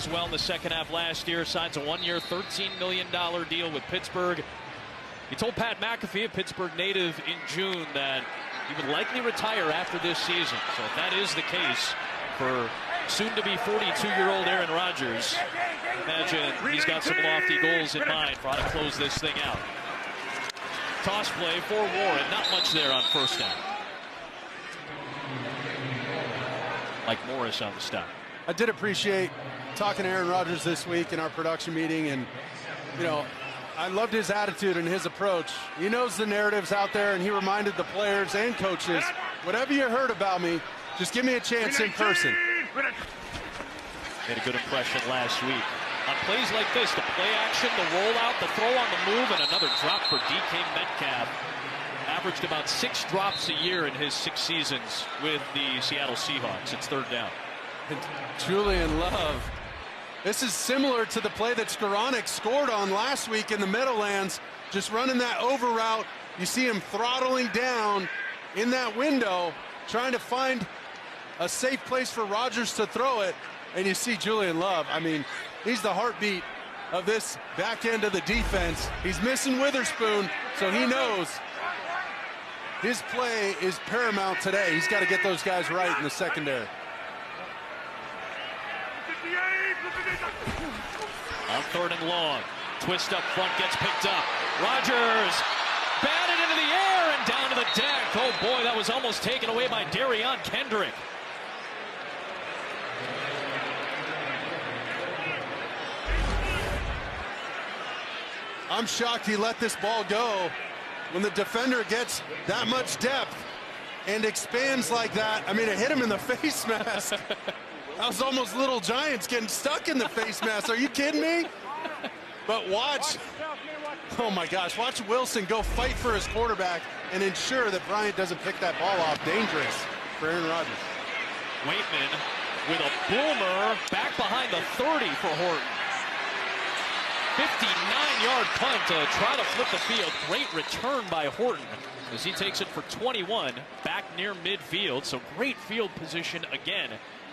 As well in the second half last year, signs a one-year, $13 million deal with Pittsburgh. He told Pat McAfee, a Pittsburgh native, in June that he would likely retire after this season. So if that is the case for soon-to-be 42-year-old Aaron Rodgers, imagine he's got some lofty goals in mind for how to close this thing out. Toss play for Warren, not much there on first down. Mike Morris on the stop. I did appreciate talking to Aaron Rodgers this week in our production meeting, and you know, I loved his attitude and his approach. He knows the narratives out there, and he reminded the players and coaches, whatever you heard about me, just give me a chance in person. Made a good impression last week. On plays like this, the play action, the rollout, the throw on the move, and another drop for DK Metcalf. Averaged about 6 drops a year in his 6 seasons with the Seattle Seahawks. It's third down. And Julian Love. This is similar to the play that Skoranek scored on last week in the Meadowlands, just running that over route. You see him throttling down in that window, trying to find a safe place for Rodgers to throw it, and you see Julian Love. I mean, he's the heartbeat of this back end of the defense. He's missing Witherspoon, so he knows his play is paramount today. He's got to get those guys right in the secondary. On third and long, twist up front, gets picked up. Rodgers batted into the air and down to the deck. Oh boy, that was almost taken away by Darion Kendrick. I'm shocked he let this ball go when the defender gets that much depth and expands like that. I mean, it hit him in the face mask. That was almost Little Giants getting stuck in the face mask. Are you kidding me? But watch, oh my gosh, watch Wilson go fight for his quarterback and ensure that Bryant doesn't pick that ball off. Dangerous for Aaron Rodgers. Waitman with a boomer back behind the 30 for Horton. 59-yard punt to try to flip the field. Great return by Horton as he takes it for 21 back near midfield. So great field position again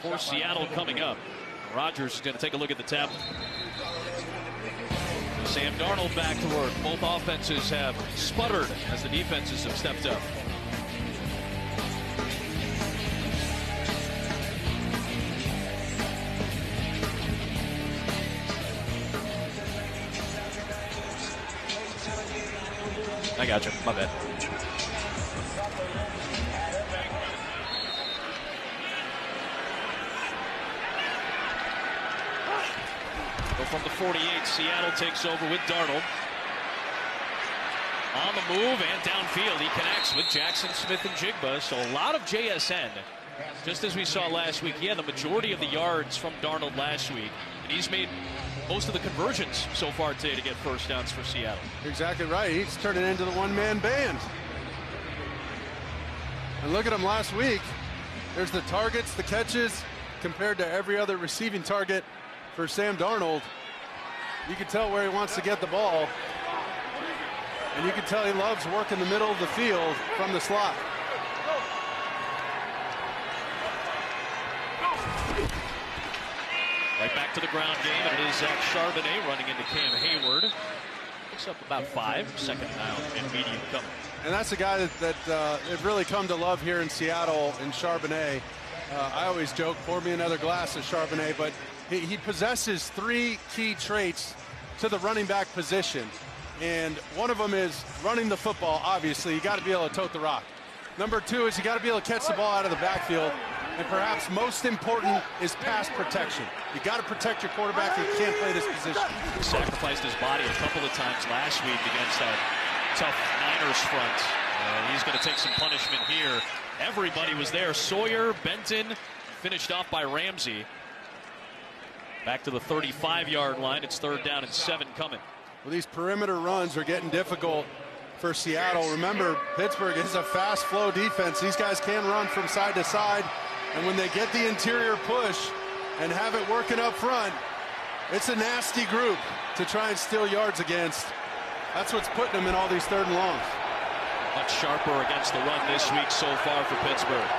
for Seattle coming up. Rodgers is going to take a look at the tablet. Sam Darnold back to work. Both offenses have sputtered as the defenses have stepped up. I got you. My bad. From the 48, Seattle takes over with Darnold. On the move and downfield, he connects with Jackson Smith-Njigba. So a lot of JSN, just as we saw last week. He had the majority of the yards from Darnold last week, and he's made most of the conversions so far today to get first downs for Seattle. Exactly right. He's turning into the one-man band. And look at him last week. There's the targets, the catches, compared to every other receiving target for Sam Darnold. You can tell where he wants to get the ball. And you can tell he loves working the middle of the field from the slot. Right back to the ground game, and it is Zach Charbonnet running into Cam Hayward. Picks up about 5, second down and medium coming. And that's a guy that have really come to love here in Seattle in Charbonnet. I always joke, pour me another glass of Charbonnet, but he possesses 3 key traits to the running back position. And one of them is running the football, obviously. You got to be able to tote the rock. Number 2 is you got to be able to catch the ball out of the backfield. And perhaps most important is pass protection. You got to protect your quarterback, and you can't play this position. He sacrificed his body a couple of times last week against that tough Niners front. And he's going to take some punishment here. Everybody was there. Sawyer, Benton, finished off by Ramsey. Back to the 35-yard line. It's third down and 7 coming. Well, these perimeter runs are getting difficult for Seattle. Remember, Pittsburgh is a fast flow defense. These guys can run from side to side. And when they get the interior push and have it working up front, it's a nasty group to try and steal yards against. That's what's putting them in all these third and longs. Much sharper against the run this week so far for Pittsburgh.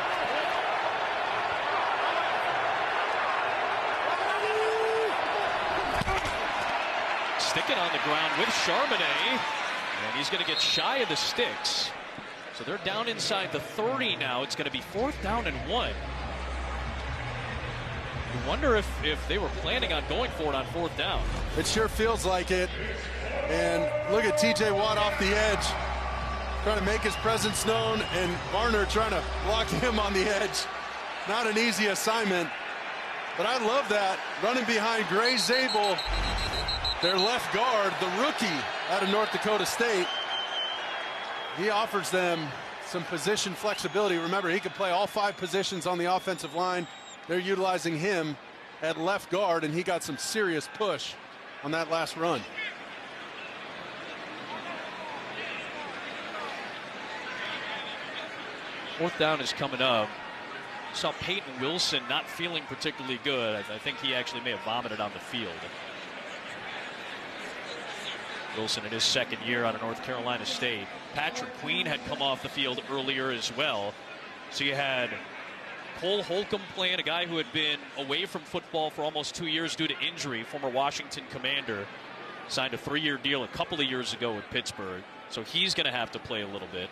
sticking on the ground with Charbonnet, and he's going to get shy of the sticks. So they're down inside the 30 now. It's going to be 4th down and 1. You wonder if they were planning on going for it on 4th down. It sure feels like it. And look at TJ Watt off the edge, trying to make his presence known, and Varner trying to block him on the edge. Not an easy assignment, but I love that. Running behind Gray Zabel, their left guard, the rookie out of North Dakota State. He offers them some position flexibility. Remember, he could play all 5 positions on the offensive line. They're utilizing him at left guard, and he got some serious push on that last run. Fourth down is coming up. Saw Peyton Wilson not feeling particularly good. I think he actually may have vomited on the field. Wilson in his 2nd year out of North Carolina State. Patrick Queen had come off the field earlier as well. So you had Cole Holcomb playing, a guy who had been away from football for almost 2 years due to injury, former Washington Commander. Signed a 3-year deal a couple of years ago with Pittsburgh. So he's going to have to play a little bit.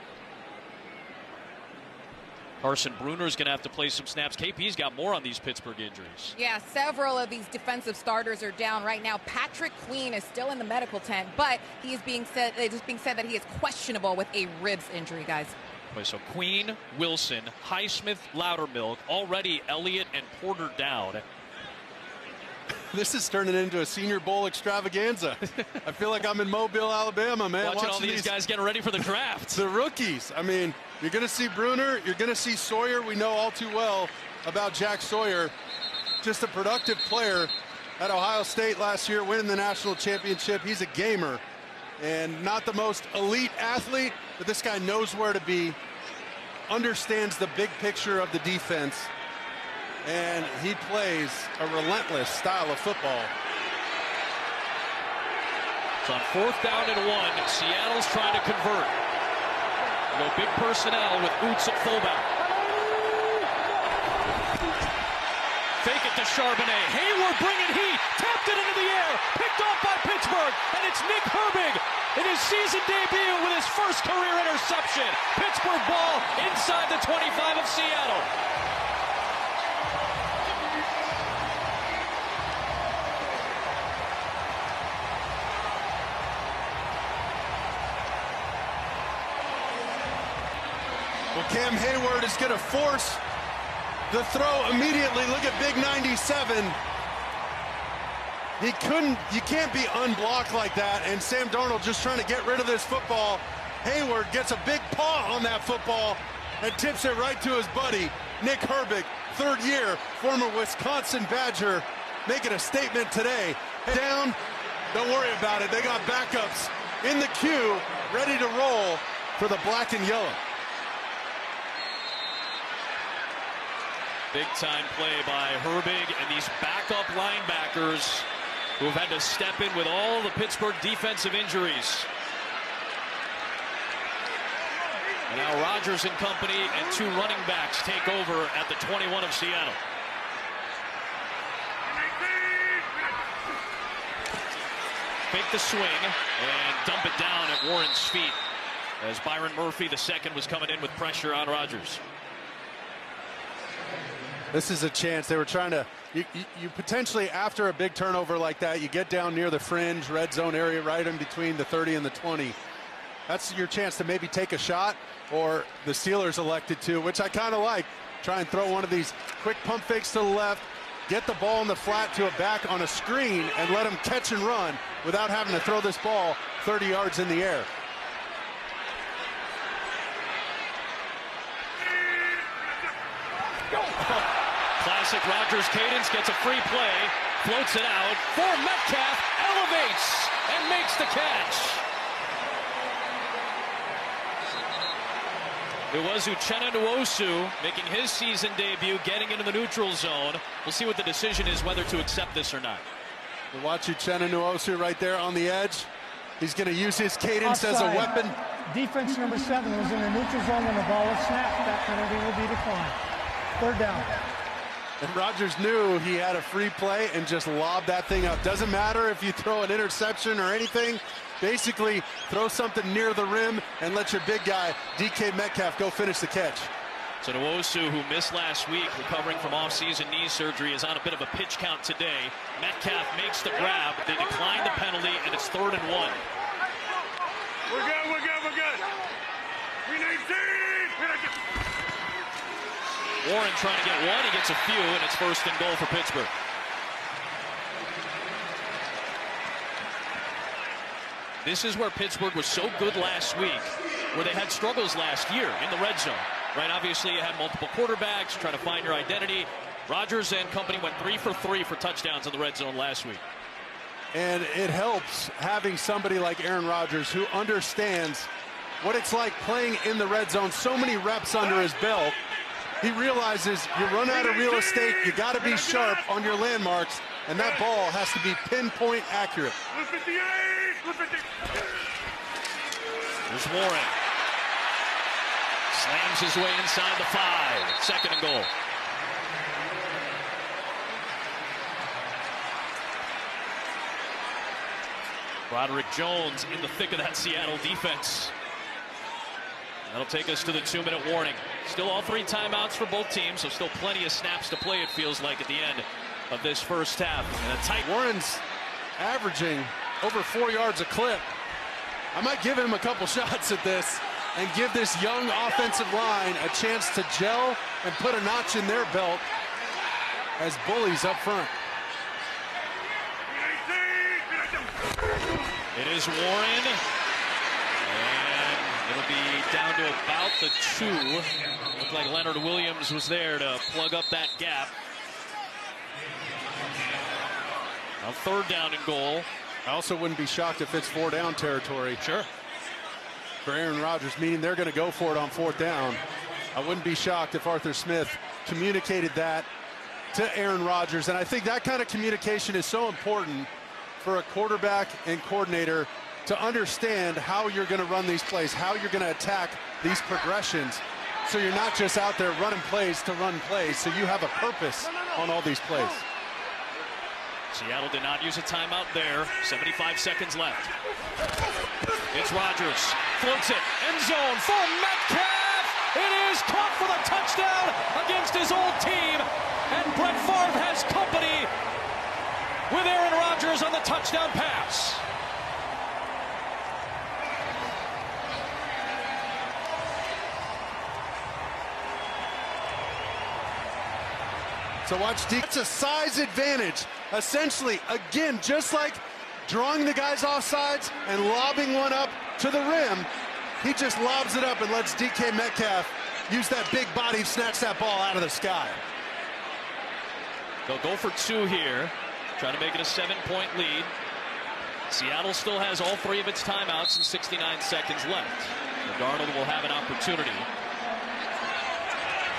Carson Bruner's going to have to play some snaps. KP's got more on these Pittsburgh injuries. Yeah, several of these defensive starters are down right now. Patrick Queen is still in the medical tent, but it is being said that he is questionable with a ribs injury, guys. Okay, so Queen, Wilson, Highsmith, Loudermilk, already Elliott and Porter down. This is turning into a Senior Bowl extravaganza. I feel like I'm in Mobile, Alabama, man. Watching all these guys getting ready for the draft. The rookies. I mean, you're going to see Bruner. You're going to see Sawyer. We know all too well about Jack Sawyer. Just a productive player at Ohio State last year, winning the national championship. He's a gamer and not the most elite athlete, but this guy knows where to be, understands the big picture of the defense, and he plays a relentless style of football. So on 4th down and 1, Seattle's trying to convert. Go big personnel with Oots at fullback. Fake it to Charbonnet. Hayward bringing heat. Tapped it into the air. Picked off by Pittsburgh. And it's Nick Herbig in his season debut with his first career interception. Pittsburgh ball inside the 25 of Seattle. Well, Cam Hayward is going to force the throw immediately. Look at big 97. You can't be unblocked like that. And Sam Darnold just trying to get rid of this football. Hayward gets a big paw on that football and tips it right to his buddy, Nick Herbig, 3rd year, former Wisconsin Badger, making a statement today. Down, don't worry about it. They got backups in the queue, ready to roll for the black and yellow. Big time play by Herbig and these backup linebackers who have had to step in with all the Pittsburgh defensive injuries. And now Rodgers and company and 2 running backs take over at the 21 of Seattle. Fake the swing and dump it down at Warren's feet as Byron Murphy, the second, was coming in with pressure on Rodgers. This is a chance. They were trying to, you potentially, after a big turnover like that, you get down near the fringe, red zone area, right in between the 30 and the 20. That's your chance to maybe take a shot, or the Steelers elected to, which I kind of like. Try and throw one of these quick pump fakes to the left, get the ball in the flat to a back on a screen, and let him catch and run without having to throw this ball 30 yards in the air. Classic Rodgers cadence, gets a free play, floats it out for Metcalf, elevates and makes the catch. It was Uchenna Nwosu making his season debut, getting into the neutral zone. We'll see what the decision is, whether to accept this or not. We'll watch Uchenna Nwosu right there on the edge. He's going to use his cadence Offside. as a weapon. Defense number 7 was in the neutral zone when the ball was snapped. That penalty will be declined. 3rd down. And Rodgers knew he had a free play and just lobbed that thing up. Doesn't matter if you throw an interception or anything. Basically, throw something near the rim and let your big guy, DK Metcalf, go finish the catch. So Nwosu, who missed last week, recovering from off-season knee surgery, is on a bit of a pitch count today. Metcalf makes the grab. They decline the penalty, and it's 3rd and 1. We're good, we're good, we're good. We need deep. Warren trying to get one. He gets a few, and it's 1st and goal for Pittsburgh. This is where Pittsburgh was so good last week, where they had struggles last year in the red zone. Right, obviously you had multiple quarterbacks trying to find your identity. Rodgers and company went 3 for 3 for touchdowns in the red zone last week. And it helps having somebody like Aaron Rodgers who understands what it's like playing in the red zone. So many reps under his belt. He realizes you run out of real estate, you got to be sharp on your landmarks, and that ball has to be pinpoint accurate. There's Warren. Slams his way inside the 5. 2nd and goal. Broderick Jones in the thick of that Seattle defense. That'll take us to the 2-minute warning. Still all 3 timeouts for both teams, so still plenty of snaps to play, it feels like, at the end of this first half. And a tight. Warren's averaging over 4 yards a clip. I might give him a couple shots at this and give this young offensive line a chance to gel and put a notch in their belt as bullies up front. It is Warren, and it'll be down to about the 2. Looked like Leonard Williams was there to plug up that gap. Now 3rd down and goal. I also wouldn't be shocked if it's 4 down territory. Sure. For Aaron Rodgers, meaning they're going to go for it on 4th down. I wouldn't be shocked if Arthur Smith communicated that to Aaron Rodgers. And I think that kind of communication is so important for a quarterback and coordinator to understand how you're going to run these plays, how you're going to attack these progressions. So you're not just out there running plays to run plays, so you have a purpose on all these plays. Seattle did not use a timeout there. 75 seconds left. It's Rodgers. Floats it. End zone for Metcalf. It is caught for the touchdown against his old team. And Brett Favre has company with Aaron Rodgers on the touchdown pass. So watch D. It's a size advantage. Essentially, again, just like drawing the guys off sides and lobbing one up to the rim, he just lobs it up and lets DK Metcalf use that big body, snatch that ball out of the sky. They'll go for 2 here. Trying to make it a 7-point lead. Seattle still has all 3 of its timeouts and 69 seconds left. So Darnold will have an opportunity.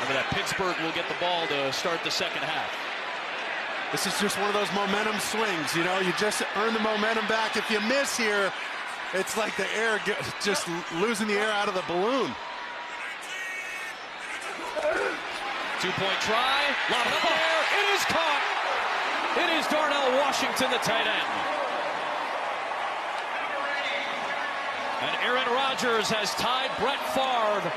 Remember that Pittsburgh will get the ball to start the second half. This is just one of those momentum swings. You know, you just earn the momentum back. If you miss here, it's like the air, just losing the air out of the balloon. 2-point try. Lob it up there. It is caught. It is Darnell Washington, the tight end. And Aaron Rodgers has tied Brett Favre